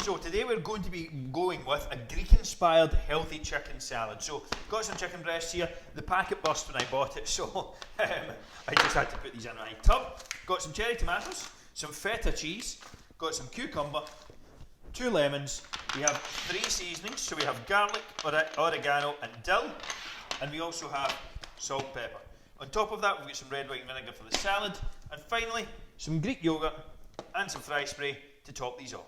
So today we're going to be going with a Greek-inspired healthy chicken salad. So got some chicken breasts here. The packet burst when I bought it, so I just had to put these in my tub. Got some cherry tomatoes, some feta cheese, got some cucumber, 2 lemons. We have 3 seasonings, so we have garlic, oregano and dill, and we also have salt, pepper. On top of that we've got some red wine vinegar for the salad, and finally some Greek yogurt and some fry spray to top these off.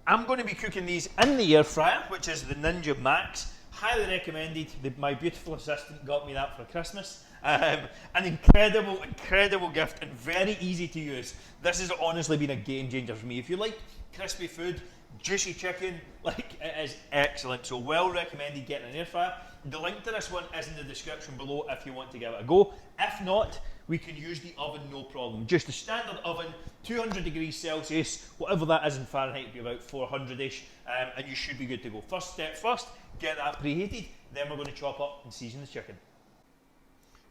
I'm going to be cooking these in the air fryer, which is the Ninja Max. Highly recommended. My beautiful assistant got me that for Christmas. An incredible gift and very easy to use. This has honestly been a game changer for me. If you like crispy food, juicy chicken, like, it is excellent. So well recommended getting an air fryer. The link to this one is in the description below if you want to give it a go. If not, we can use the oven, no problem. Just a standard oven, 200 degrees Celsius, whatever that is in Fahrenheit, it'll be about 400-ish, and you should be good to go. First step first, get that preheated, then we're going to chop up and season the chicken.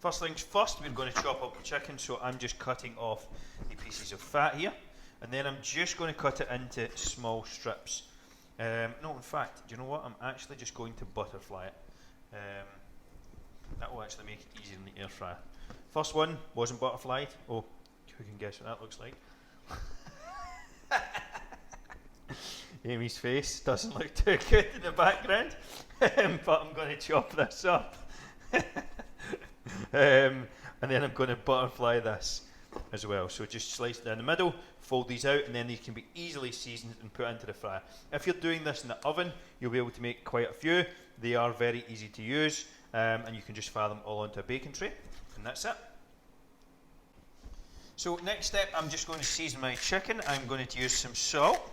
First things first, we're going to chop up the chicken, so I'm just cutting off the pieces of fat here, and then I'm just going to cut it into small strips. No, in fact, do you know what? I'm actually just going to butterfly it. That will actually make it easier in the air fryer. First one wasn't butterflied. Oh, who can guess what that looks like? Amy's face doesn't look too good in the background, but I'm going to chop this up. And then I'm going to butterfly this as well. So just slice it down the middle, fold these out, and then these can be easily seasoned and put into the fryer. If you're doing this in the oven, you'll be able to make quite a few. They are very easy to use, and you can just fire them all onto a baking tray, and that's it. So next step, I'm just going to season my chicken. I'm going to use some salt.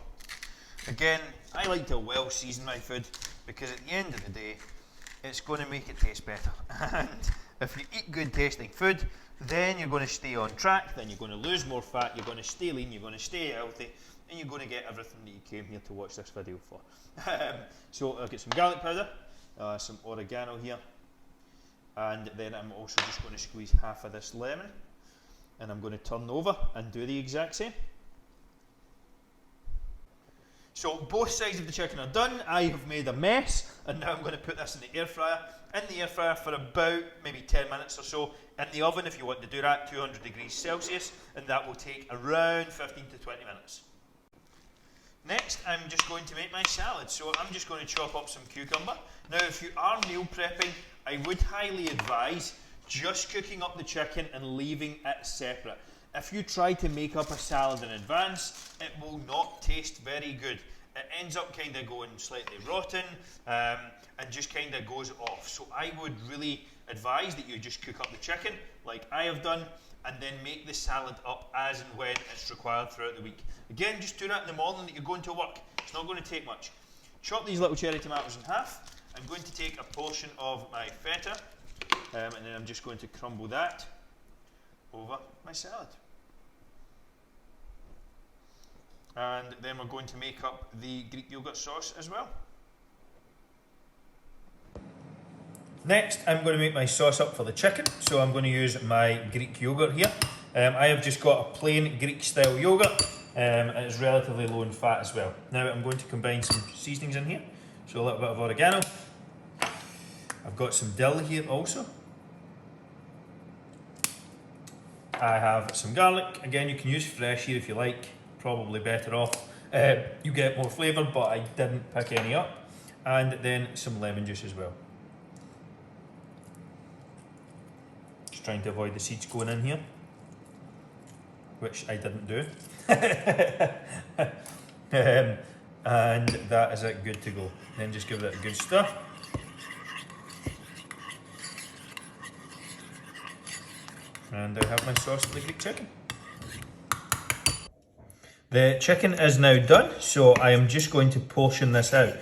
Again, I like to well season my food because at the end of the day, it's going to make it taste better. And if you eat good tasting food, then you're going to stay on track, then you're going to lose more fat, you're going to stay lean, you're going to stay healthy, and you're going to get everything that you came here to watch this video for. So I've got some garlic powder, some oregano here, and then I'm also just going to squeeze half of this lemon, and I'm going to turn over and do the exact same. So both sides of the chicken are done. I have made a mess, and now I'm going to put this in the air fryer. In the air fryer for about maybe 10 minutes or so. In the oven, if you want to do that, 200 degrees Celsius, and that will take around 15 to 20 minutes. Next, I'm just going to make my salad. So I'm just going to chop up some cucumber. Now, if you are meal prepping, I would highly advise just cooking up the chicken and leaving it separate. If you try to make up a salad in advance, it will not taste very good. It ends up kind of going slightly rotten and just kind of goes off. So I would really advise that you just cook up the chicken like I have done, and then make the salad up as and when it's required throughout the week. Again, just do that in the morning that you're going to work. It's not going to take much. Chop these little cherry tomatoes in half. I'm going to take a portion of my feta, and then I'm just going to crumble that over my salad. And then we're going to make up the Greek yogurt sauce as well. Next, I'm going to make my sauce up for the chicken. So I'm going to use my Greek yogurt here. I have just got a plain Greek style yogurt, and it's relatively low in fat as well. Now I'm going to combine some seasonings in here. So a little bit of oregano. I've got some dill here also. I have some garlic. Again, you can use fresh here if you like. Probably better off. You get more flavour, but I didn't pick any up. And then some lemon juice as well. Just trying to avoid the seeds going in here, which I didn't do. And that is it, good to go. Then just give it a good stir. And I have my sauce for the Greek chicken. The chicken is now done, so I am just going to portion this out.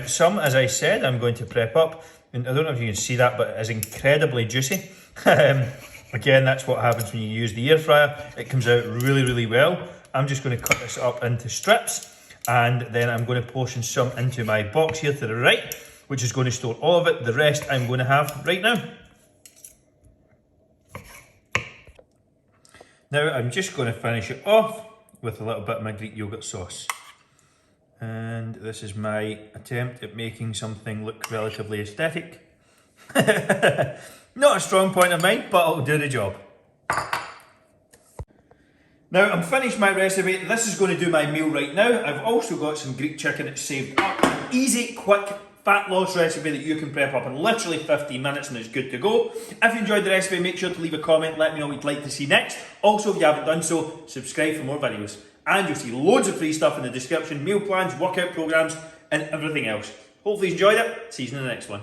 Some, as I said, I'm going to prep up, and I don't know if you can see that, but it is incredibly juicy. Again, that's what happens when you use the air fryer. It comes out really, really well. I'm just going to cut this up into strips, and then I'm going to portion some into my box here to the right, which is going to store all of it. The rest I'm going to have right now. Now I'm just going to finish it off with a little bit of my Greek yogurt sauce. And this is my attempt at making something look relatively aesthetic. Not a strong point of mine, but it'll do the job. Now I'm finished my recipe. This is going to do my meal right now. I've also got some Greek chicken that's saved up. An easy, quick, fat loss recipe that you can prep up in literally 15 minutes and it's good to go. If you enjoyed the recipe, make sure to leave a comment, let me know what you'd like to see next. Also, if you haven't done so, subscribe for more videos. And you'll see loads of free stuff in the description, meal plans, workout programs, and everything else. Hopefully you enjoyed it. See you in the next one.